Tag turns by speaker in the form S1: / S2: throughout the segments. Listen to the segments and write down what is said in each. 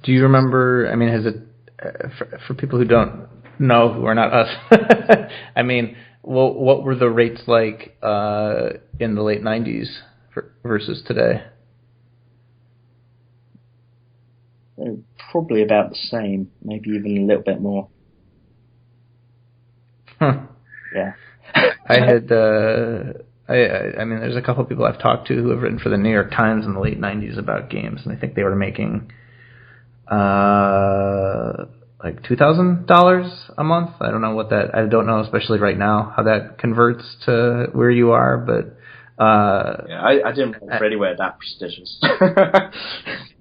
S1: Do you remember? I mean, has it for people who don't know, who are not us? I mean, what were the rates like in the late '90s versus today?
S2: Probably about the same, maybe even a little bit more.
S1: Huh.
S2: Yeah.
S1: I had. I mean, there's a couple of people I've talked to who have written for the New York Times in the late '90s about games, and I think they were making like $2,000 a month. I don't know what that. I don't know, especially right now, how that converts to where you are. But
S2: yeah, I didn't work for anywhere that prestigious.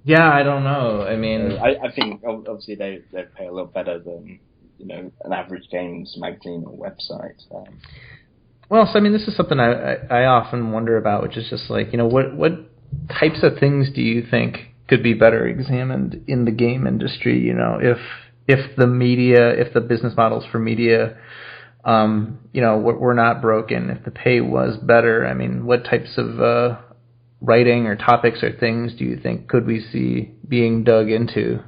S1: Yeah, I don't know. I mean,
S2: I think obviously they pay a lot better than an average games magazine or website.
S1: Well, so I mean, this is something I often wonder about, which is just like, what types of things do you think could be better examined in the game industry? If the media, if the business models for media, were not broken, if the pay was better. I mean, what types of writing or topics or things do you think could we see being dug into,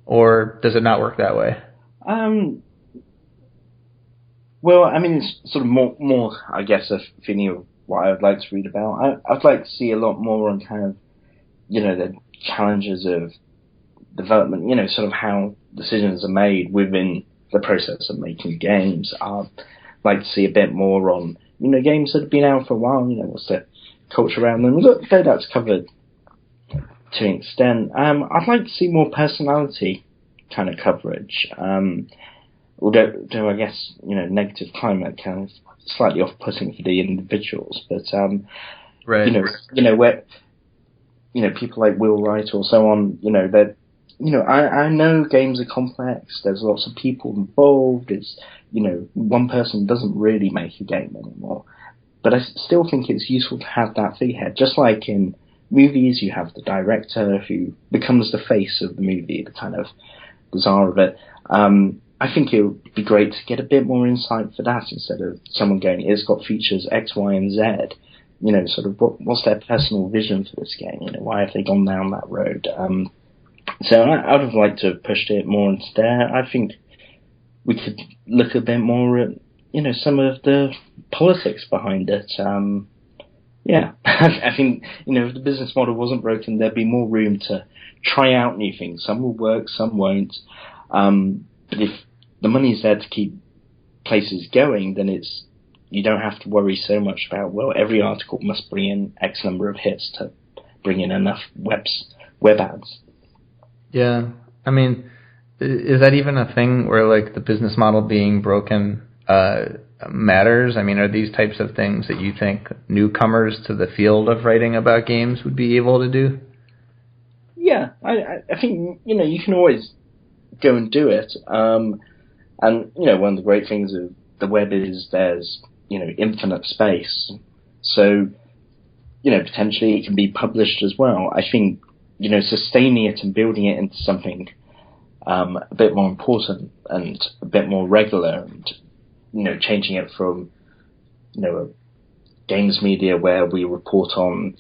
S1: or does it not work that way?
S2: Well, I mean, it's sort of more, I guess, a feeling of what I would like to read about. I'd like to see a lot more on kind of, the challenges of development, sort of how decisions are made within the process of making games. I'd like to see a bit more on, games that have been out for a while, what's the culture around them. Look, that's covered to an extent. I'd like to see more personality kind of coverage. Although I guess, negative climate kind of slightly off-putting for the individuals, but,
S1: right.
S2: Where, people like Will Wright or so on, they're, I know games are complex, there's lots of people involved, it's, one person doesn't really make a game anymore, but I still think it's useful to have that figurehead, just like in movies, you have the director who becomes the face of the movie, the kind of bizarre of it. I think it would be great to get a bit more insight for that instead of someone going, it's got features X, Y, and Z. Sort of what's their personal vision for this game? Why have they gone down that road? So I would have liked to have pushed it more into there. I think we could look a bit more at, some of the politics behind it. Yeah, I think, if the business model wasn't broken, there'd be more room to try out new things. Some will work, some won't. But if the money's there to keep places going, then you don't have to worry so much about, well, every article must bring in X number of hits to bring in enough web ads.
S1: Yeah. I mean, is that even a thing where, like, the business model being broken matters? I mean, are these types of things that you think newcomers to the field of writing about games would be able to do?
S2: Yeah, I think, you can always go and do it. And, one of the great things of the web is there's, infinite space. So, potentially it can be published as well. I think, sustaining it and building it into something a bit more important and a bit more regular and, changing it from, a games media where we report on,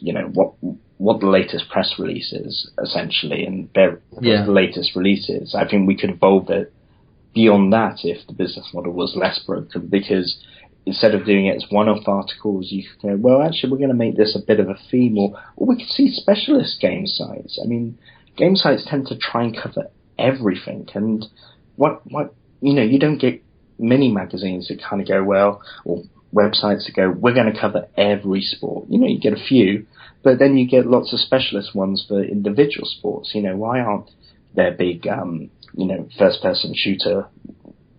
S2: what the latest press release is, essentially, and the latest releases. I think we could evolve it beyond that if the business model was less broken, because instead of doing it as one-off articles, you could go, well, actually, we're going to make this a bit of a theme, or we could see specialist game sites. I mean, game sites tend to try and cover everything, and you don't get many magazines that kind of go, well, or websites that go, we're going to cover every sport. You get a few, but then you get lots of specialist ones for individual sports. Why aren't there big, first-person shooter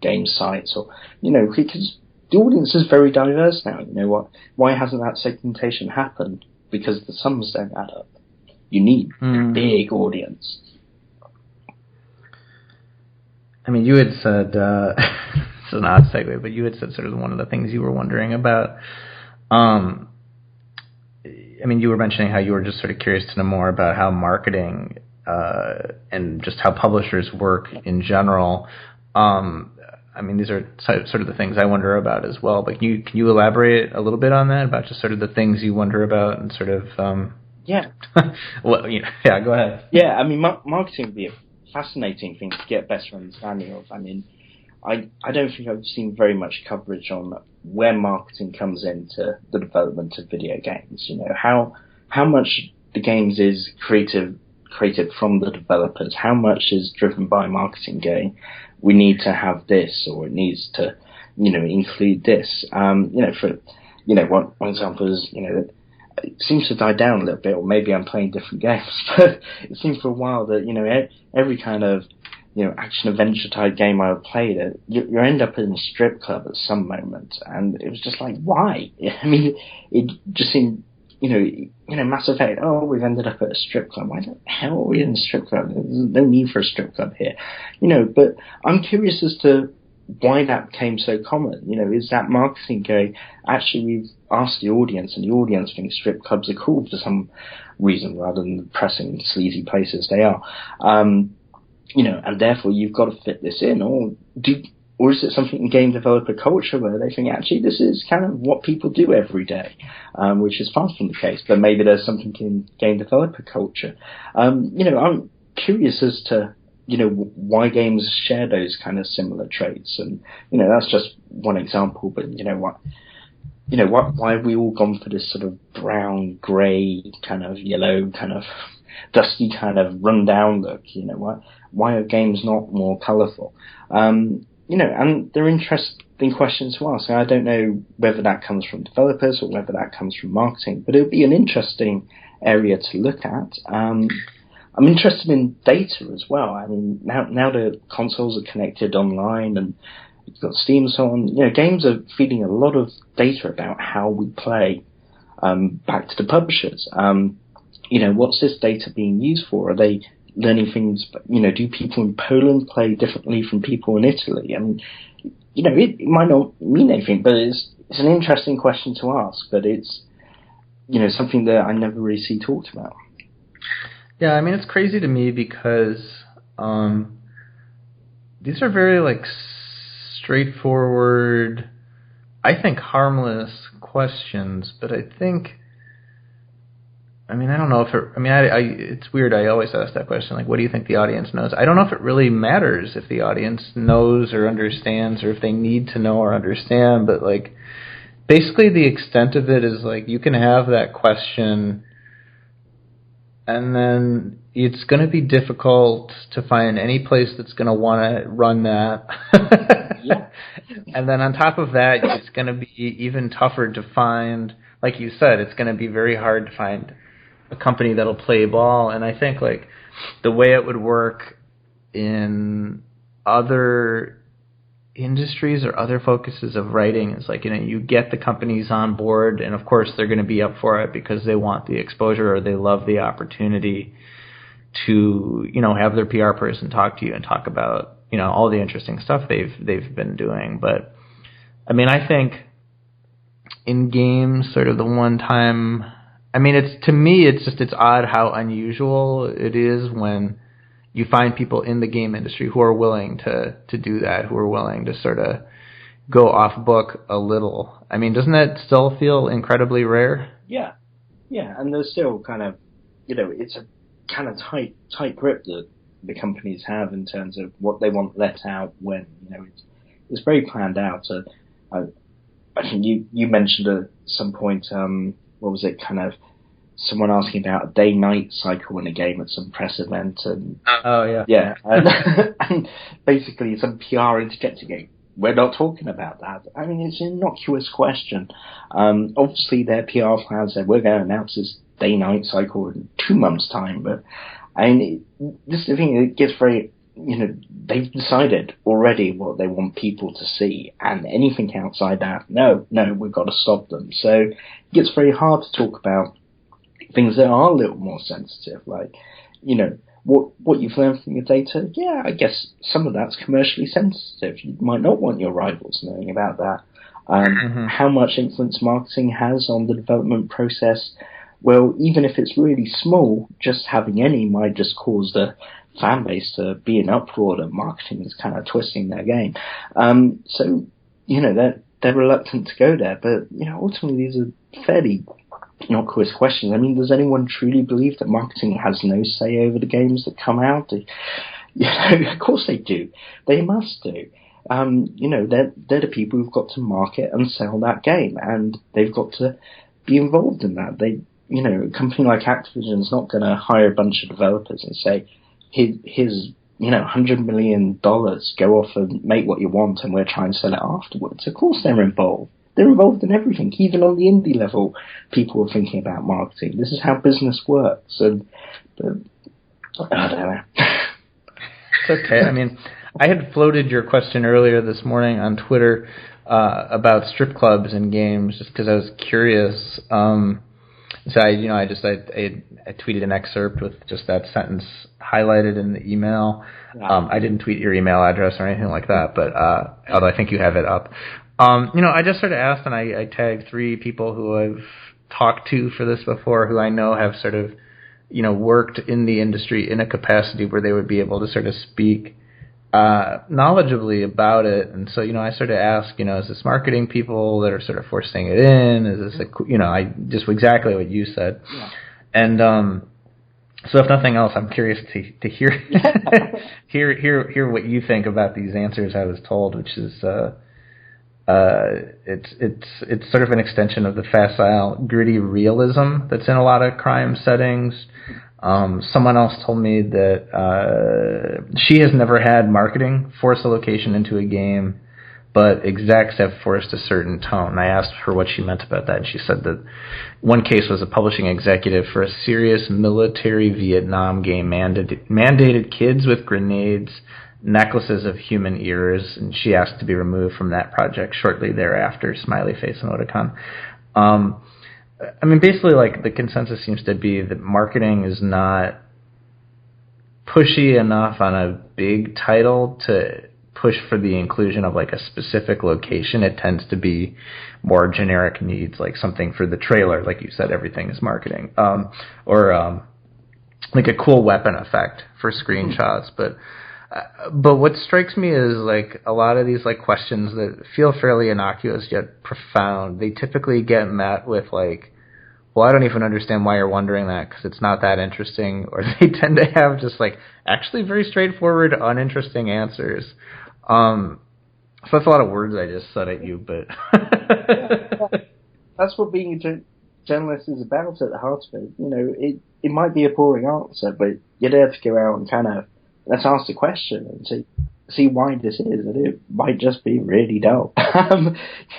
S2: game sites? Or, because the audience is very diverse now. Why hasn't that segmentation happened? Because the sums don't add up. You need a big audience.
S1: I mean, you had said, it's an odd segue, but you had said sort of one of the things you were wondering about. I mean, you were mentioning how you were just sort of curious to know more about how marketing and just how publishers work in general. I mean, these are sort of the things I wonder about as well. But can you elaborate a little bit on that, about just sort of the things you wonder about and sort of
S2: Yeah.
S1: Well, yeah, go ahead.
S2: Yeah, I mean, marketing would be a fascinating thing to get a better understanding of. I mean, I don't think I've seen very much coverage on where marketing comes into the development of video games. How much the games is created from the developers, how much is driven by marketing going, we need to have this, or it needs to, include this. One example is, it seems to die down a little bit, or maybe I'm playing different games, but it seemed for a while that, every kind of, action adventure type game I played, you end up in a strip club at some moment, and it was just like, why? I mean, it just seemed, Mass Effect, we've ended up at a strip club. Why the hell are we in a strip club? There's no need for a strip club here. But I'm curious as to why that became so common. Is that marketing going, actually we've asked the audience, and the audience thinks strip clubs are cool for some reason, rather than the depressing, sleazy places they are. And therefore you've got to fit this in, or is it something in game developer culture where they think, actually, this is kind of what people do every day, which is far from the case, but maybe there's something in game developer culture. I'm curious as to, why games share those kind of similar traits, and, that's just one example, but, why have we all gone for this sort of brown, grey, kind of yellow, kind of dusty, kind of run-down look? Why are games not more colourful? And they're interesting questions to ask. And I don't know whether that comes from developers or whether that comes from marketing, but it would be an interesting area to look at. I'm interested in data as well. I mean, now the consoles are connected online and you've got Steam and so on. Games are feeding a lot of data about how we play back to the publishers. What's this data being used for? Are they learning things? Do people in Poland play differently from people in Italy? I mean, it might not mean anything, but it's an interesting question to ask. But it's something that I never really see talked about.
S1: Yeah, I mean, it's crazy to me because these are very straightforward, I think harmless questions, but I think. I mean, I don't know if it... I mean, it's weird. I always ask that question, what do you think the audience knows? I don't know if it really matters if the audience knows or understands, or if they need to know or understand, but, basically the extent of it is, you can have that question, and then it's going to be difficult to find any place that's going to want to run that.
S2: Yeah.
S1: And then on top of that, it's going to be even tougher to find... Like you said, it's going to be very hard to find a company that'll play ball. And I think the way it would work in other industries or other focuses of writing is you get the companies on board, and of course they're going to be up for it because they want the exposure or they love the opportunity to have their PR person talk to you and talk about all the interesting stuff they've been doing. But I mean, I think in games, sort of the one time, I mean, it's odd how unusual it is when you find people in the game industry who are willing to do that, who are willing to sort of go off book a little. I mean, doesn't that still feel incredibly rare?
S2: Yeah, and there's still kind of, it's a kind of tight grip that the companies have in terms of what they want let out when, it's very planned out. I think you mentioned at some point, what was it, kind of someone asking about a day-night cycle in a game at some press event. And,
S1: yeah.
S2: And basically some PR interjecting, we're not talking about that. I mean, it's an innocuous question. Obviously their PR plan said, we're going to announce this day-night cycle in 2 months' time. But, I mean, this is the thing, it gets very... they've decided already what they want people to see, and anything outside that, no, we've got to stop them. So it gets very hard to talk about things that are a little more sensitive, what you've learned from your data. Yeah, I guess some of that's commercially sensitive. You might not want your rivals knowing about that. How much influence marketing has on the development process? Well, even if it's really small, just having any might just cause the fan base to be in uproar that marketing is kind of twisting their game. So, they're reluctant to go there. But, ultimately these are fairly not quiz questions. I mean, does anyone truly believe that marketing has no say over the games that come out? Of course they do. They must do. They're the people who've got to market and sell that game, and they've got to be involved in that. A company like Activision's not going to hire a bunch of developers and say, here's $100 million, go off and make what you want, and we'll try and sell it afterwards. Of course they're involved. They're involved in everything. Even on the indie level, people are thinking about marketing. This is how business works. But I don't know.
S1: It's okay. I mean, I had floated your question earlier this morning on Twitter about strip clubs and games, just because I was curious. So I tweeted an excerpt with just that sentence highlighted in the email. Yeah. I didn't tweet your email address or anything like that, but although I think you have it up. I just sort of asked, and I tagged 3 people who I've talked to for this before, who I know have sort of, worked in the industry in a capacity where they would be able to sort of speak knowledgeably about it. And so, I sort of asked, is this marketing people that are sort of forcing it in? Is this just exactly what you said. Yeah. And so if nothing else, I'm curious to hear hear what you think about these answers I was told, which is it's sort of an extension of the facile, gritty realism that's in a lot of crime settings. Someone else told me that she has never had marketing force a location into a game, but execs have forced a certain tone. And I asked her what she meant about that, and she said that one case was a publishing executive for a serious military Vietnam game mandated kids with grenades, necklaces of human ears, and she asked to be removed from that project shortly thereafter, smiley face emoticon. Basically, the consensus seems to be that marketing is not pushy enough on a big title to push for the inclusion of, a specific location. It tends to be more generic needs, like something for the trailer, like you said, everything is marketing. Or a cool weapon effect for screenshots, But what strikes me is a lot of these questions that feel fairly innocuous yet profound. They typically get met with well, I don't even understand why you're wondering that because it's not that interesting. Or they tend to have just actually very straightforward, uninteresting answers. So that's a lot of words I just said at you, but
S2: that's what being a journalist is about at the heart of it. It might be a boring answer, but you're there to go out and kind of let's ask the question and see why this is, and it might just be really dull.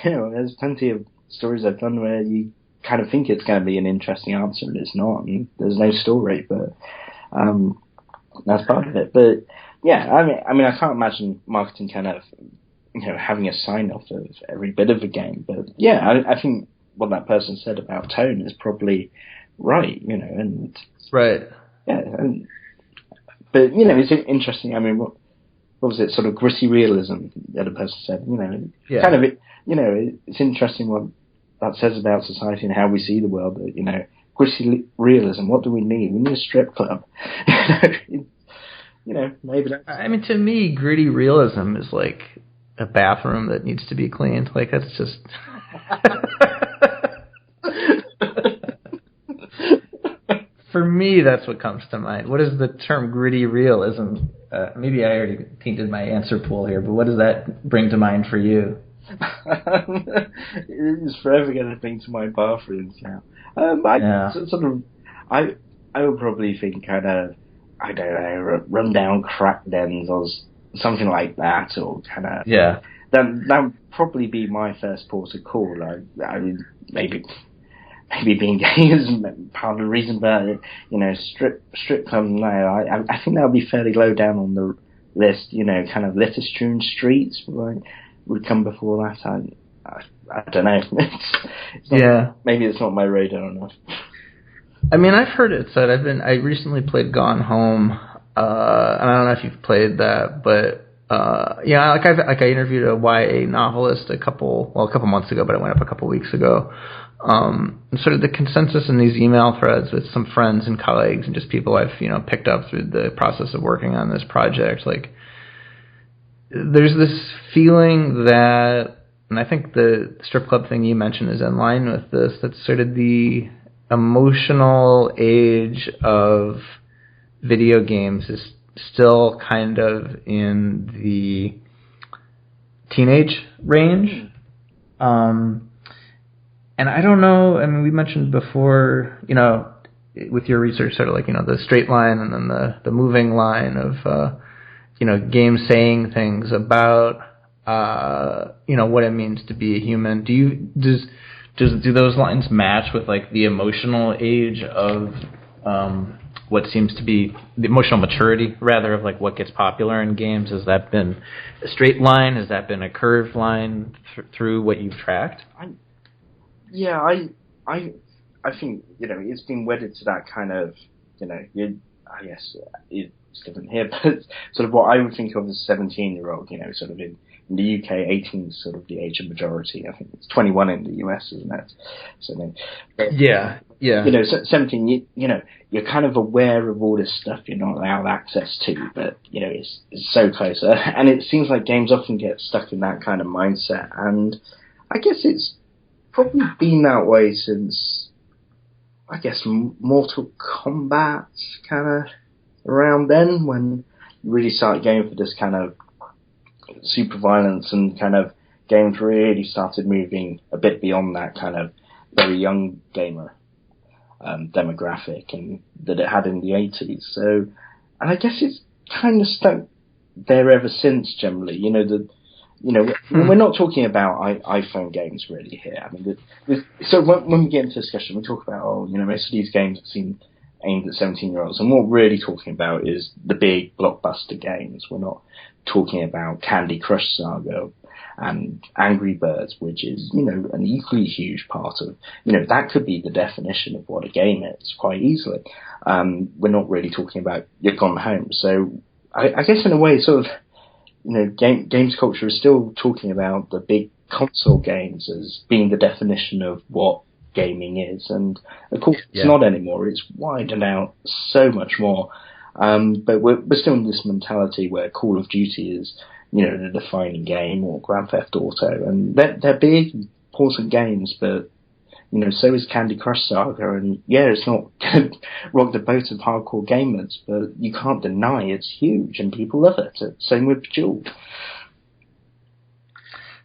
S2: There's plenty of stories I've done where you kind of think it's going to be an interesting answer and it's not, and there's no story, but that's part of it. But yeah, I mean, I can't imagine marketing kind of, having a sign off of every bit of a game. But yeah, I think what that person said about tone is probably right, and
S1: right.
S2: Yeah, but it's interesting. I mean, what was it? Sort of gritty realism. The other person said,
S1: yeah.
S2: Kind of, it's interesting what that says about society and how we see the world. That gritty realism. What do we need? We need a strip club. Maybe that's...
S1: I mean, to me, gritty realism is like a bathroom that needs to be cleaned. That's just... For me, that's what comes to mind. What is the term gritty realism? Maybe I already painted my answer pool here, but what does that bring to mind for you?
S2: It is forever going to bring to mind bathrooms now. I would probably think kind of, I don't know, run down crack dens or something like that, or kind of...
S1: Yeah.
S2: That would probably be my first port of call. I mean, maybe being gay is part of the reason, but strip clubs. No, I think that would be fairly low down on the list. Kind of litter-strewn streets would come before that. I don't know. It's not, maybe it's not my radar enough.
S1: I mean, I've heard it said. I recently played Gone Home. And I don't know if you've played that, but I interviewed a YA novelist a couple months ago, but it went up a couple weeks ago. Sort of the consensus in these email threads with some friends and colleagues and just people I've picked up through the process of working on this project, there's this feeling that, and I think the strip club thing you mentioned is in line with this, that's sort of the emotional age of video games is still kind of in the teenage range. And I don't know, I mean, we mentioned before, with your research, sort of like, the straight line and then the moving line of, games saying things about, what it means to be a human. Do those lines match with, like, the emotional age of, what seems to be the emotional maturity, rather, of like what gets popular in games? Has that been a straight line? Has that been a curved line through what you've tracked?
S2: I think it's been wedded to that kind of I guess it's different here, but sort of what I would think of as a 17-year-old, sort of in the UK, 18 is sort of the age of majority. I think it's 21 in the US, isn't it? So
S1: yeah.
S2: 17, you're kind of aware of all this stuff you're not allowed access to, but, it's so close. And it seems like games often get stuck in that kind of mindset. And I guess it's probably been that way since, I guess, Mortal Kombat kind of around then, when you really started going for this kind of super violence, and kind of games really started moving a bit beyond that kind of very young gamer demographic and that it had in the 80s. So, and I guess it's kind of stuck there ever since. Generally, we're not talking about iPhone games really here. I mean, so when we get into discussion, we talk about most of these games seem aimed at 17-year-olds, and what we're really talking about is the big blockbuster games. We're not talking about Candy Crush Saga and Angry Birds, which is, an equally huge part of, that could be the definition of what a game is quite easily. We're not really talking about You've Gone Home. So I guess in a way, sort of, games culture is still talking about the big console games as being the definition of what gaming is. And of course, it's not anymore. It's widened out so much more. But we're still in this mentality where Call of Duty is, the defining game, or Grand Theft Auto, and they're big, important games, but, so is Candy Crush Saga, and it's not going to rock the boat of hardcore gamers, but you can't deny it's huge, and people love it. Same with Bejeweled.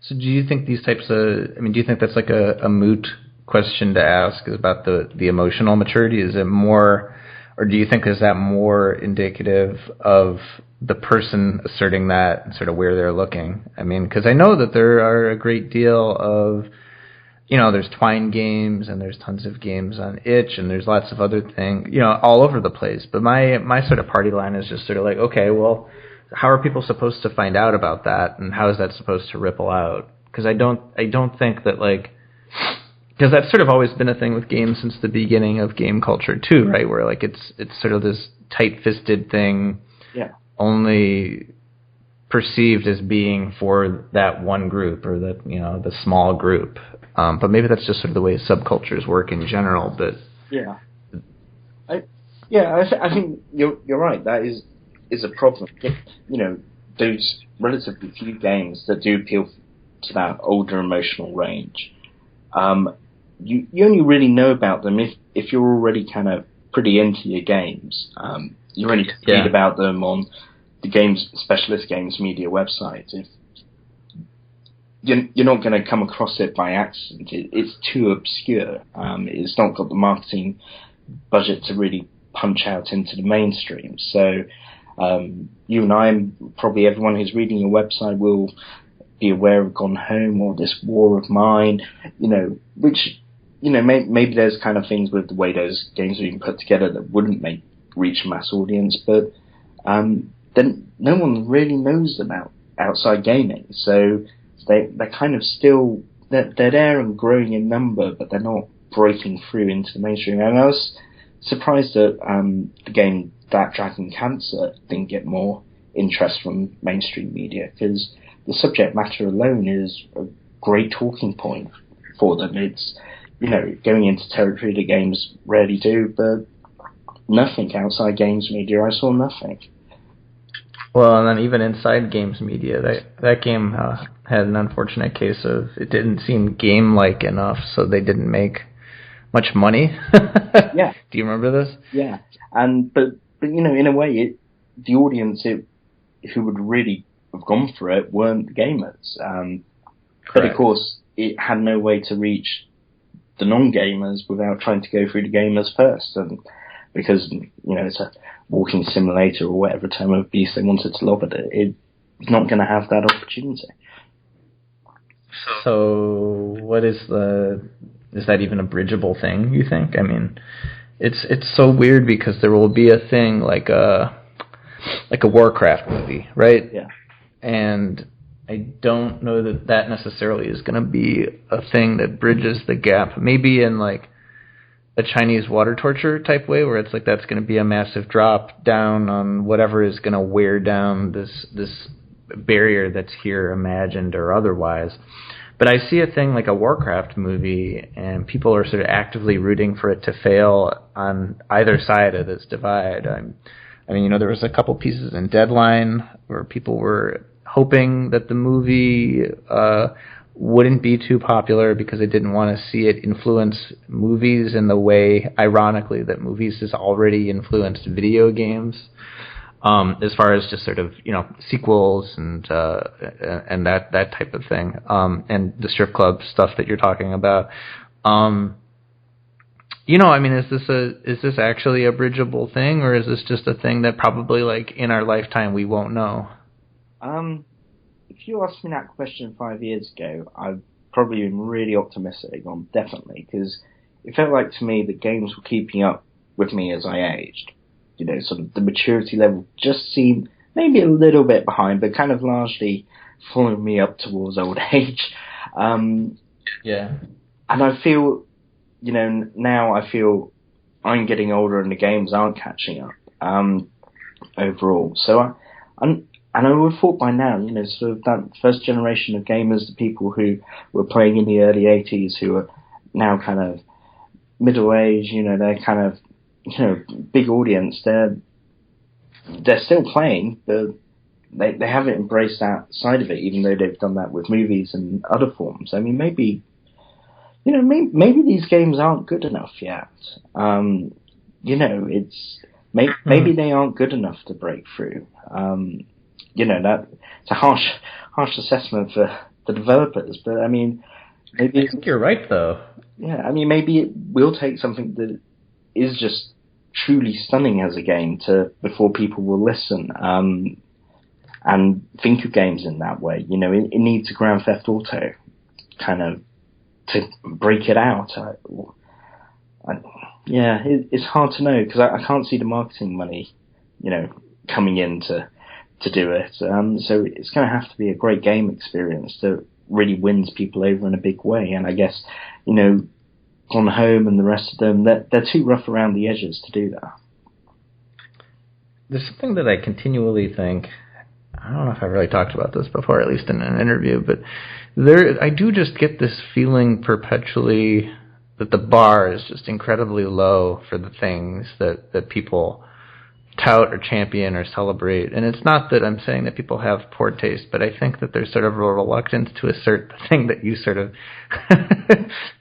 S1: So do you think these types of, do you think that's like a moot question to ask about the emotional maturity? Is it more, or do you think is that more indicative of the person asserting that and sort of where they're looking? Because I know that there are a great deal of, there's Twine games and there's tons of games on Itch and there's lots of other things, all over the place. But my sort of party line is just sort of like, okay, well, how are people supposed to find out about that, and how is that supposed to ripple out? Because I don't think that, like, because that's sort of always been a thing with games since the beginning of game culture too, right? Where like it's sort of this tight-fisted thing, only perceived as being for that one group, or that the small group. But maybe that's just sort of the way subcultures work in general. But
S2: I think you're right. That is a problem. Those relatively few games that do appeal to that older emotional range. You only really know about them if you're already kind of pretty into your games. You only read about them on the specialist games media website. If you're not going to come across it by accident, it's too obscure. It's not got the marketing budget to really punch out into the mainstream. So you and I, and probably everyone who's reading your website, will be aware of Gone Home or This War of Mine, which, maybe there's kind of things with the way those games are being put together that wouldn't reach a mass audience, but then no one really knows about outside gaming. So they're kind of still, they're there and growing in number, but they're not breaking through into the mainstream. And I was surprised that the game That Dragon Cancer didn't get more interest from mainstream media, because the subject matter alone is a great talking point for them. It's, going into territory that games rarely do, but nothing outside games media. I saw nothing.
S1: Well, and then even inside games media, that game had an unfortunate case of it didn't seem game-like enough, so they didn't make much money.
S2: Yeah.
S1: Do you remember this?
S2: Yeah, but in a way, the audience who would really have gone for it weren't the gamers. But of course, it had no way to reach the non-gamers without trying to go through the gamers first, and because it's a walking simulator or whatever term of abuse they wanted to lob at it, it's not going to have that opportunity.
S1: So, what is that even a bridgeable thing, you think? I mean, it's so weird because there will be a thing like a Warcraft movie, right?
S2: Yeah.
S1: And I don't know that necessarily is going to be a thing that bridges the gap. Maybe in like a Chinese water torture type way, where it's like that's going to be a massive drop down on whatever is going to wear down this barrier that's here, imagined or otherwise. But I see a thing like a Warcraft movie, and people are sort of actively rooting for it to fail on either side of this divide. I mean, there was a couple pieces in Deadline where people were hoping that the movie wouldn't be too popular because they didn't want to see it influence movies in the way, ironically, that movies has already influenced video games. As far as just sort of sequels and that type of thing, and the strip club stuff that you're talking about. I mean, is this actually a bridgeable thing, or is this just a thing that probably like in our lifetime we won't know?
S2: If you asked me that question 5 years ago, I'd probably been really optimistic on definitely, because it felt like to me the games were keeping up with me as I aged. Sort of the maturity level just seemed maybe a little bit behind, but kind of largely following me up towards old age.
S1: Yeah.
S2: And I feel, now I feel I'm getting older and the games aren't catching up, overall. So and I would have thought by now, sort of that first generation of gamers, the people who were playing in the early 80s, who are now kind of middle-aged, they're kind of, big audience, they're still playing, but they haven't embraced that side of it, even though they've done that with movies and other forms. I mean, maybe these games aren't good enough yet. It's maybe they aren't good enough to break through. That it's a harsh assessment for the developers, but I mean, maybe
S1: I think you're right, though.
S2: Yeah, I mean, maybe it will take something that is just truly stunning as a game before people will listen and think of games in that way. It needs a Grand Theft Auto kind of to break it out. It's hard to know because I can't see the marketing money, coming in to do it. So it's going to have to be a great game experience that really wins people over in a big way. And I guess, On Home and the rest of them, they're too rough around the edges to do that.
S1: There's something that I continually think, I don't know if I've really talked about this before, at least in an interview, but I do just get this feeling perpetually that the bar is just incredibly low for the things that people tout or champion or celebrate. And it's not that I'm saying that people have poor taste, but I think that there's sort of a reluctance to assert the thing that you sort of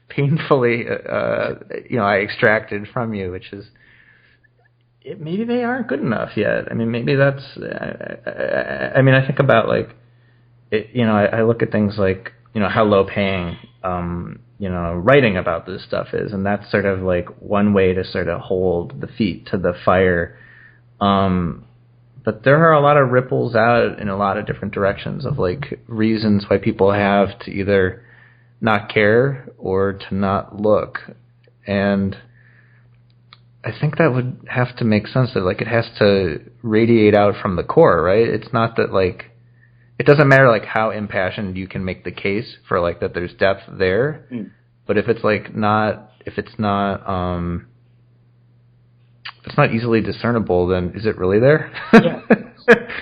S1: painfully, I extracted from you, which is maybe they aren't good enough yet. I mean, maybe that's. I think about I look at things like how low paying writing about this stuff is, and that's sort of like one way to sort of hold the feet to the fire. But there are a lot of ripples out in a lot of different directions of like reasons why people have to either not care or to not look. And I think that would have to make sense that like it has to radiate out from the core, right? It's not that like it doesn't matter like how impassioned you can make the case for like that there's depth there. But if it's like if it's not easily discernible, then is it really there?
S2: Yeah.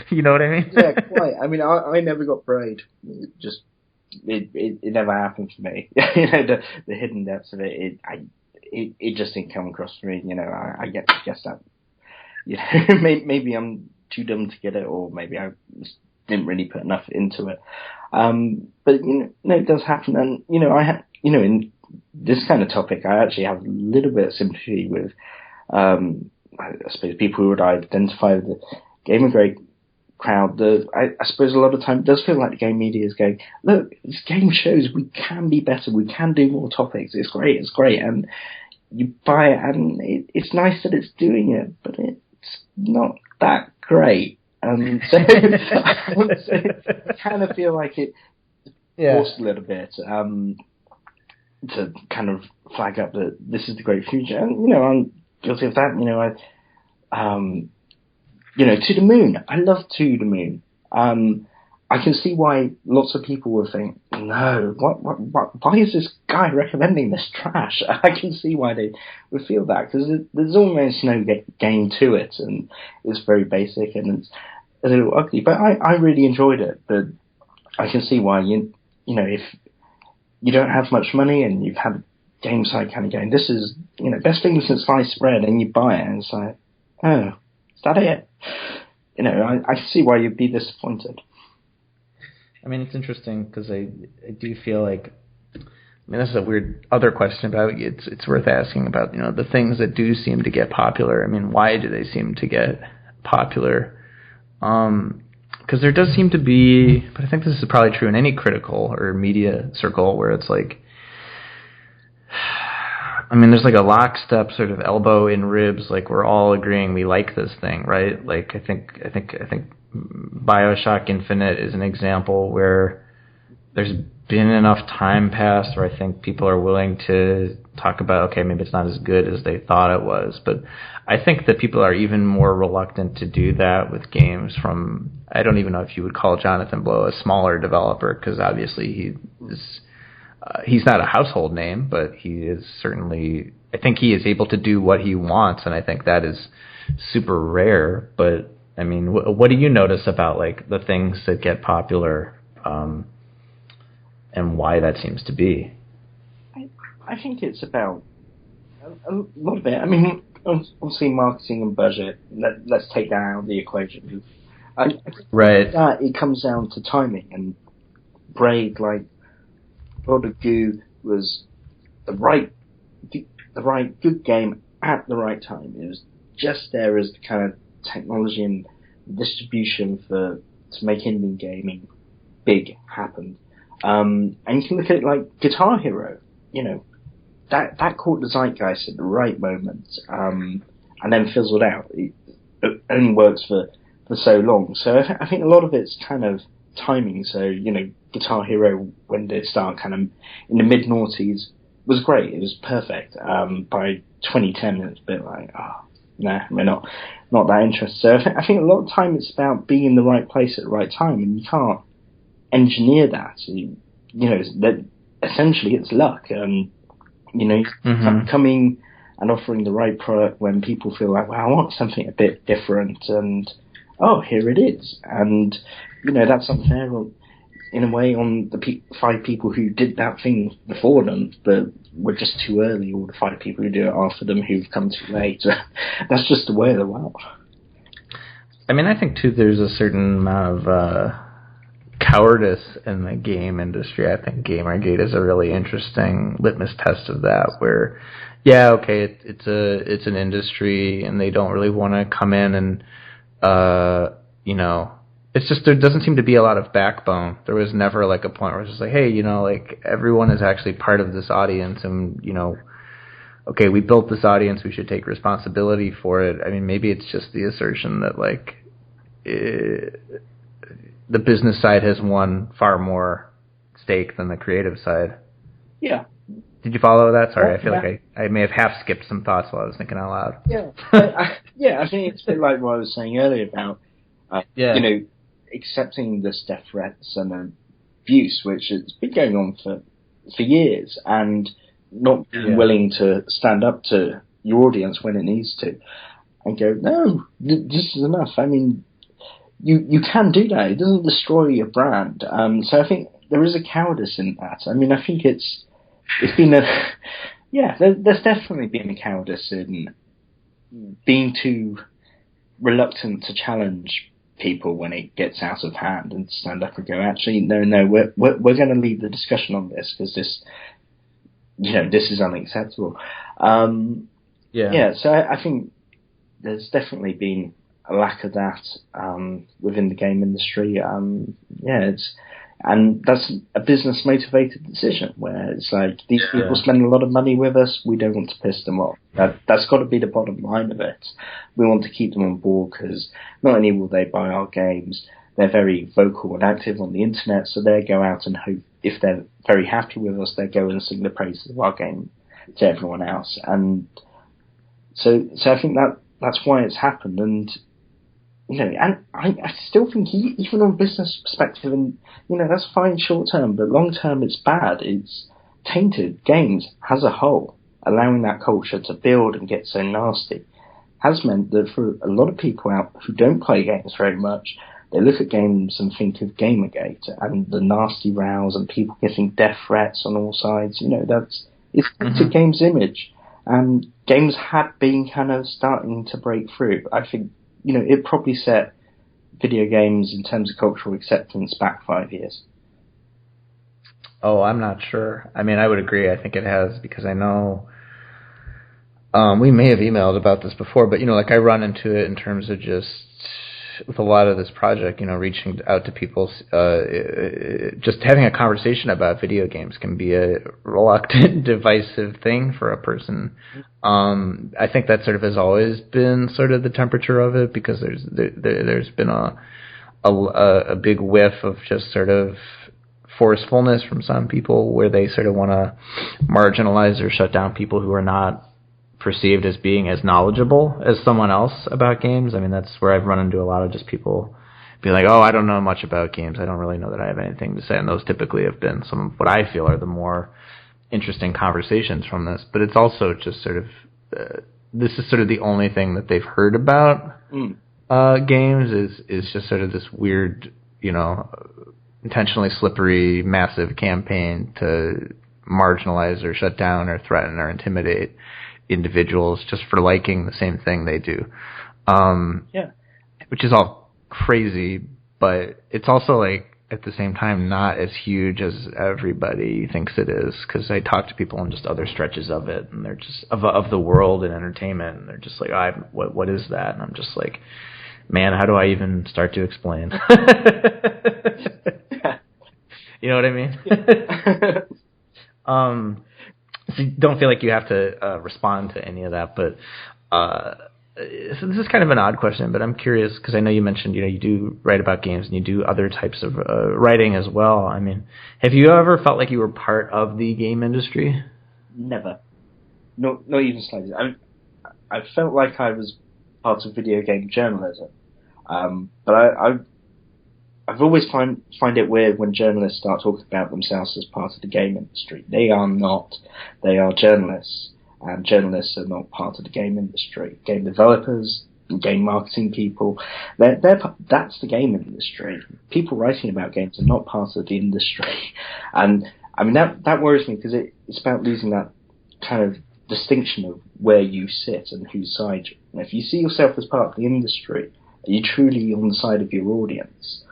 S1: You know what I mean?
S2: Yeah, quite. I mean, I never got Braid. It never happened for me. The hidden depths of it just didn't come across for me. I guess that maybe I'm too dumb to get it, or maybe I just didn't really put enough into it. But it does happen, and I had in this kind of topic, I actually have a little bit of sympathy with, I suppose, people who would identify with the gamer grade crowd. I suppose a lot of time it does feel like the game media is going, look, this game shows we can be better, we can do more topics, it's great, and you buy it, and it's nice that it's doing it, but it's not that great. So I kind of feel like it forced a little bit to kind of flag up that this is the great future. And, I'm guilty of that. To the moon. I love To the Moon. I can see why lots of people would think, no, why is this guy recommending this trash? I can see why they would feel that, because there's almost no game to it, and it's very basic, and it's a little ugly. But I really enjoyed it. But I can see why, if you don't have much money and you've had a game site kind of going, this is, best thing since sliced bread, and you buy it, and it's like, oh, is that it? I can see why you'd be disappointed.
S1: I mean, it's interesting because I do feel like, this is a weird other question about it. It's worth asking about, the things that do seem to get popular. I mean, why do they seem to get popular? Because there does seem to be, but I think this is probably true in any critical or media circle, where it's like, there's like a lockstep sort of elbow in ribs, like we're all agreeing we like this thing, right? Like I think BioShock Infinite is an example where there's been enough time passed where I think people are willing to talk about, okay, maybe it's not as good as they thought it was. But I think that people are even more reluctant to do that with games from, I don't even know if you would call Jonathan Blow a smaller developer, because obviously he's not a household name, but he is certainly, I think he is able to do what he wants, and I think that is super rare. But I mean, what do you notice about like the things that get popular, and why that seems to be?
S2: I think it's about a lot of it. I mean, obviously marketing and budget. Let's take that out of the equation.
S1: Right.
S2: That it comes down to timing, and Braid, like God of Goo, was the right good game at the right time. It was just there as the kind of technology and distribution to make indie gaming big happened. And you can look at it like Guitar Hero, that caught the zeitgeist at the right moment, and then fizzled out. It only works for so long. So I think a lot of it's kind of timing. So, Guitar Hero, when did it start? Kind of in the mid-noughties, was great. It was perfect. By 2010, it was a bit like, nah, we're not that interested. So I think a lot of time it's about being in the right place at the right time, and you can't engineer that. That essentially it's luck. Coming and offering the right product when people feel like, well, I want something a bit different, and here it is. And that's unfair in a way on the 5 people who did that thing before them, but were just too early, or the 5 people who do it after them who've come too late. That's just the way of the world.
S1: I mean, I think too there's a certain amount of cowardice in the game industry. I think Gamergate is a really interesting litmus test of that, where it's an industry and they don't really want to come in and it's just there doesn't seem to be a lot of backbone. There was never like a point where it's just like, hey, like everyone is actually part of this audience, and okay, we built this audience, we should take responsibility for it. I mean, maybe it's just the assertion that like the business side has won far more stake than the creative side.
S2: Yeah.
S1: Did you follow that? Sorry, I feel like I may have half skipped some thoughts while I was thinking out loud.
S2: Yeah. I think it's a bit like what I was saying earlier about, accepting this death threats and abuse, which has been going on for years, and not being willing to stand up to your audience when it needs to, and go, no, this is enough. I mean, you can do that. It doesn't destroy your brand. So I think there is a cowardice in that. I mean, I think it's been there's definitely been a cowardice in being too reluctant to challenge people when it gets out of hand, and stand up and go, actually, no, we're going to leave the discussion on this, because this is unacceptable. So I think there's definitely been a lack of that within the game industry. And that's a business motivated decision where it's like these people spend a lot of money with us. We don't want to piss them off. That's got to be the bottom line of it. We want to keep them on board because not only will they buy our games, they're very vocal and active on the internet. So they go out and hope if they're very happy with us, they go and sing the praises of our game to everyone else. And so I think that's why it's happened. And and I still think even on a business perspective, and that's fine short term, but long term it's bad. It's tainted games as a whole. Allowing that culture to build and get so nasty has meant that for a lot of people out who don't play games very much, they look at games and think of Gamergate and the nasty rows and people getting death threats on all sides. It's tainted games' image, and games had been kind of starting to break through. I think. It probably set video games in terms of cultural acceptance back 5 years.
S1: Oh, I'm not sure. I mean, I would agree. I think it has because I know we may have emailed about this before, but, I run into it in terms of just with a lot of this project, reaching out to people, just having a conversation about video games can be a reluctant, divisive thing for a person. I think that sort of has always been sort of the temperature of it because there's been a big whiff of just sort of forcefulness from some people where they sort of want to marginalize or shut down people who are not perceived as being as knowledgeable as someone else about games. I mean, that's where I've run into a lot of just people being like, oh, I don't know much about games. I don't really know that I have anything to say. And those typically have been some of what I feel are the more interesting conversations from this. But it's also just sort of, this is sort of the only thing that they've heard about games is just sort of this weird, intentionally slippery, massive campaign to marginalize or shut down or threaten or intimidate individuals just for liking the same thing they do. Which is all crazy, but it's also like at the same time not as huge as everybody thinks it is, because I talk to people on just other stretches of it and they're just of the world and entertainment and they're just like, what is that? And I'm just like, man, how do I even start to explain? You know what I mean? So you don't feel like you have to respond to any of that, but so this is kind of an odd question, but I'm curious because I know you mentioned you do write about games and you do other types of writing as well. I mean, have you ever felt like you were part of the game industry?
S2: Never, not even slightly. I felt like I was part of video game journalism, but I've always find it weird when journalists start talking about themselves as part of the game industry. They are not. They are journalists, and journalists are not part of the game industry. Game developers, game marketing people, that's the game industry. People writing about games are not part of the industry. And I mean, that worries me because it's about losing that kind of distinction of where you sit and whose side. If you see yourself as part of the industry, are you truly on the side of your audience?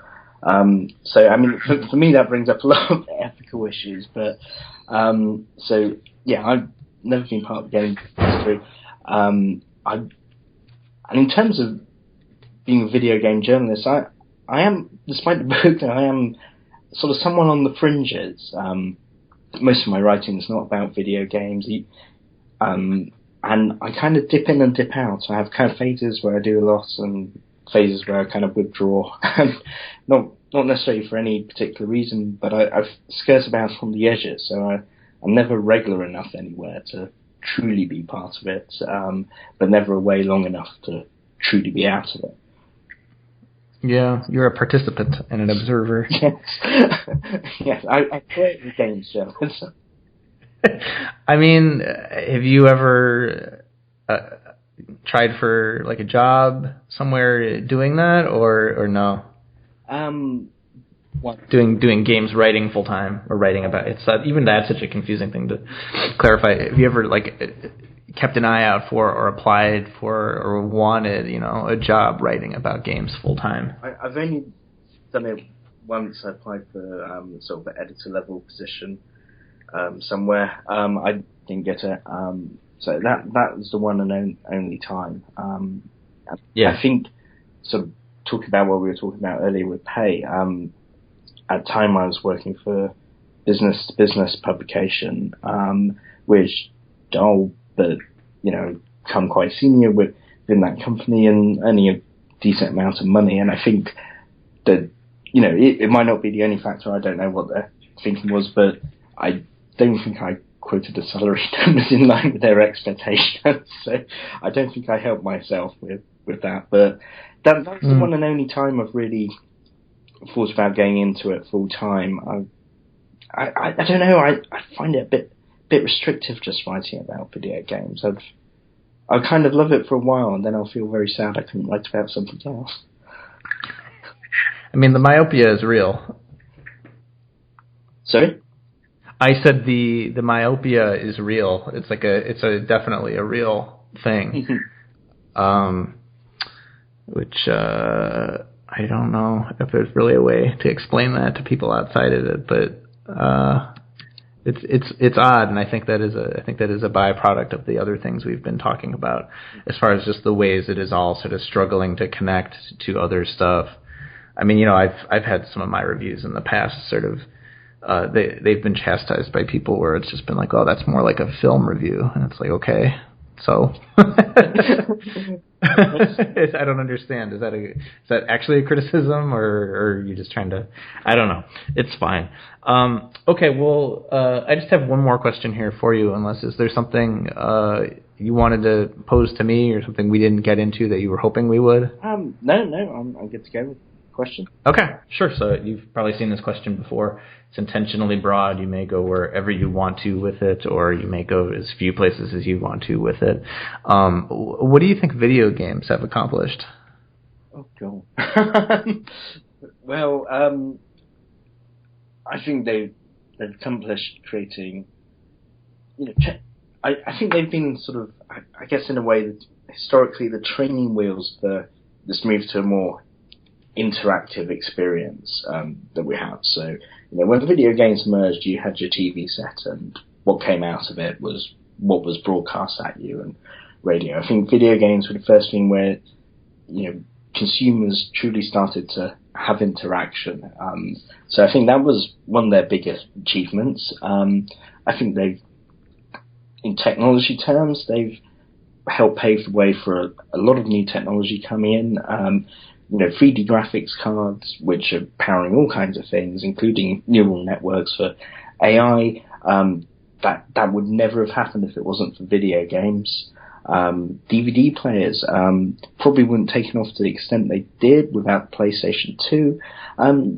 S2: So, I mean, for me, that brings up a lot of ethical issues. But, so, yeah, I've never been part of the game industry. And in terms of being a video game journalist, I am, despite the book, I am sort of someone on the fringes. Most of my writing is not about video games. And I kind of dip in and dip out. I have kind of phases where I do a lot and phases where I kind of withdraw. not necessarily for any particular reason, but I skirt about on the edges, so I'm never regular enough anywhere to truly be part of it, but never away long enough to truly be out of it.
S1: Yeah, you're a participant and an observer.
S2: Yes, yes, I play the games journalism.
S1: I mean, have you ever tried for like a job somewhere doing that, or no?
S2: What?
S1: Doing games writing full time or writing about it's even that's such a confusing thing to clarify. Have you ever kept an eye out for or applied for or wanted a job writing about games full time?
S2: I've only done it once. I applied for sort of an editor level position, somewhere. I didn't get it. So that was the one and only time. I think, sort of talking about what we were talking about earlier with pay, at the time I was working for business-to-business publication, which, but, come quite senior within that company and earning a decent amount of money. And I think that, it might not be the only factor. I don't know what their thinking was, but I don't think I quoted a salary that was in line with their expectations. So I don't think I helped myself with that. But that's the one and only time I've really thought about going into it full time. I don't know. I find it a bit restrictive just writing about video games. I'll kind of love it for a while, and then I'll feel very sad I couldn't write about something else.
S1: I mean, the myopia is real.
S2: Sorry?
S1: I said the myopia is real. It's definitely a real thing. Which I don't know if there's really a way to explain that to people outside of it, but it's odd, and I think that is a byproduct of the other things we've been talking about, as far as just the ways it is all sort of struggling to connect to other stuff. I mean, I've had some of my reviews in the past sort of they've been chastised by people where it's just been like, oh, that's more like a film review, and it's like, okay, so I don't understand. Is that actually a criticism, or are you just trying to? I don't know. It's fine. Okay, well, I just have one more question here for you. Unless is there something you wanted to pose to me, or something we didn't get into that you were hoping we would?
S2: No, I'm good to go with the question.
S1: Okay, sure. So you've probably seen this question before. It's intentionally broad. You may go wherever you want to with it, or you may go as few places as you want to with it. What do you think video games have accomplished?
S2: Oh, God. Well, I think they've accomplished creating, I think they've been sort of, I guess in a way that historically the training wheels for this move to a more interactive experience that we have. So, when the video games merged, you had your TV set, and what came out of it was what was broadcast at you and radio. I think video games were the first thing where, consumers truly started to have interaction. So I think that was one of their biggest achievements. I think in technology terms, they've helped pave the way for a lot of new technology coming in. 3D graphics cards, which are powering all kinds of things, including neural networks for AI. That would never have happened if it wasn't for video games. DVD players probably wouldn't taken off to the extent they did without PlayStation 2.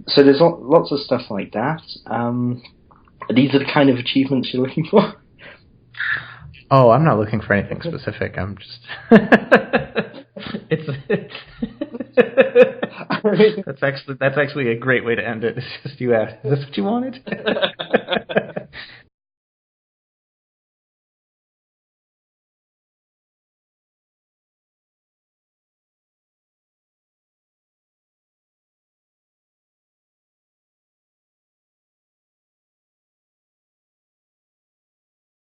S2: So there's lots of stuff like that. These are the kind of achievements you're looking for?
S1: Oh, I'm not looking for anything specific. I'm just... That's actually a great way to end it. It's just you asked, is this what you wanted?